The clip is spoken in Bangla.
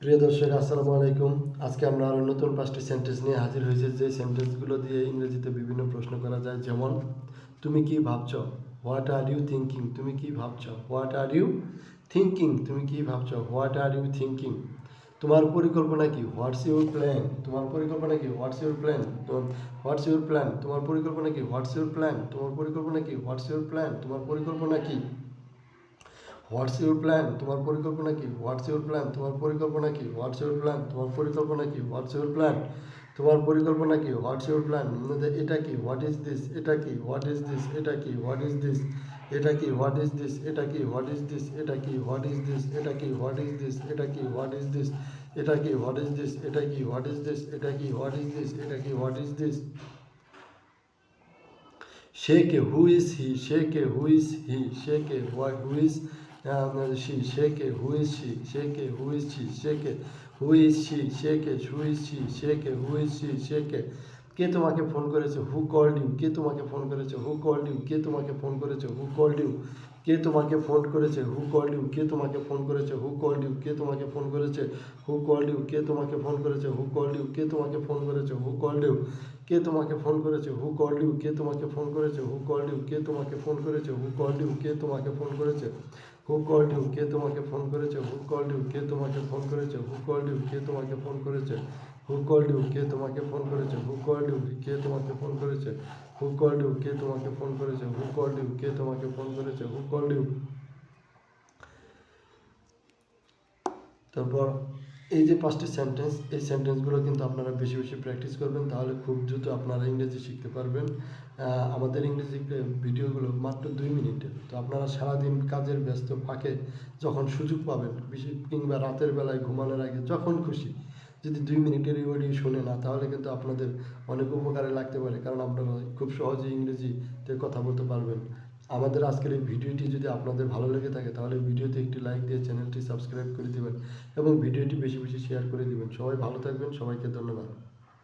প্রিয় দর্শক, আসসালামু আলাইকুম। আজকে আমরা আরও নতুন 5টি সেন্টেন্স নিয়ে হাজির হয়েছি, যে সেন্টেন্সগুলো দিয়ে ইংরেজিতে বিভিন্ন প্রশ্ন করা যায়। যেমন, তুমি কি ভাবছো? What are you thinking? তুমি কি ভাবছো? What are you thinking? তুমি কি ভাবছো? What are you thinking? তোমার পরিকল্পনা কি? What's your plan? তোমার পরিকল্পনা কি? What's your plan? What's your plan? তোমার পরিকল্পনা কি? What's your plan? তোমার পরিকল্পনা কি? What's your plan? তোমার পরিকল্পনা কি? What's your plan? তোমার পরিকল্পনা কি? What's your plan? তোমার পরিকল্পনা কি? What's your plan? তোমার পরিকল্পনা কি? What's your plan? তোমার পরিকল্পনা কি? What's your plan? এটা কি? What is this? এটা কি? What is this? এটা কি? What is this? এটা কি? What is this? এটা কি? What is this? এটা কি? What is this? এটা কি? What is this? এটা কি? What is this? এটা কি? What is this? এটা কি? What is this? এটা কি? What is this? এটা কি? What is this? সে কে? Who is he? সে কে? Who is he? সে কে? Who is she? সে কে? Who is she? সে কে? Who is she? সে কে? Who is she? সে কে? Who is she? সে কে? Who is she? সে কে? কে তোমাকে ফোন করেছে? Who called you? কে তোমাকে ফোন করেছে? Who called you? কে তোমাকে ফোন করেছে? Who called you? কে তোমাকে ফোন করেছে? Who called you? কে তোমাকে ফোন করেছে? Who called you? কে তোমাকে ফোন করেছে? Who called you? কে তোমাকে ফোন করেছে? Who called you? কে তোমাকে ফোন করেছে? Who called you? কে তোমাকে ফোন করেছে? Who called you? কে তোমাকে ফোন করেছে? Who called you? কে তোমাকে ফোন করেছে? Who called you? কে তোমাকে ফোন করেছে? Who called you? কে তোমাকে ফোন করেছে? Who called you? কে তোমাকে ফোন করেছে? Who called you? কে তোমাকে ফোন করেছে? Who called you? কে তোমাকে ফোন করেছে? Who called you? কে তোমাকে ফোন করেছে? Who called you? কে তোমাকে ফোন করেছে? Who called you? কে তোমাকে ফোন করেছে? Who called you? তারপর এই যে 5টি সেন্টেন্স, এই সেন্টেন্সগুলো কিন্তু আপনারা বেশি বেশি প্র্যাকটিস করবেন, তাহলে খুব দ্রুত আপনারা ইংরেজি শিখতে পারবেন। আমাদের ইংরেজি ভিডিওগুলো মাত্র 2 মিনিটের, তো আপনারা সারাদিন কাজের ব্যস্ত ফাঁকে যখন সুযোগ পাবেন, বিশেষ কিংবা রাতের বেলায় ঘুমানোর আগে যখন খুশি, যদি 2 মিনিটের এই ভিডিও শুনে না, তাহলে কিন্তু আপনাদের অনেক উপকারে লাগতে পারে, কারণ আপনারা খুব সহজেই ইংরেজিতে কথা বলতে পারবেন। আমাদের আজকের এই ভিডিওটি যদি আপনাদের ভালো লেগে থাকে, তাহলে ভিডিওতে একটি লাইক দিয়ে চ্যানেলটি সাবস্ক্রাইব করে দেবেন এবং ভিডিওটি বেশি বেশি শেয়ার করে দেবেন। সবাই ভালো থাকবেন, সবাইকে ধন্যবাদ।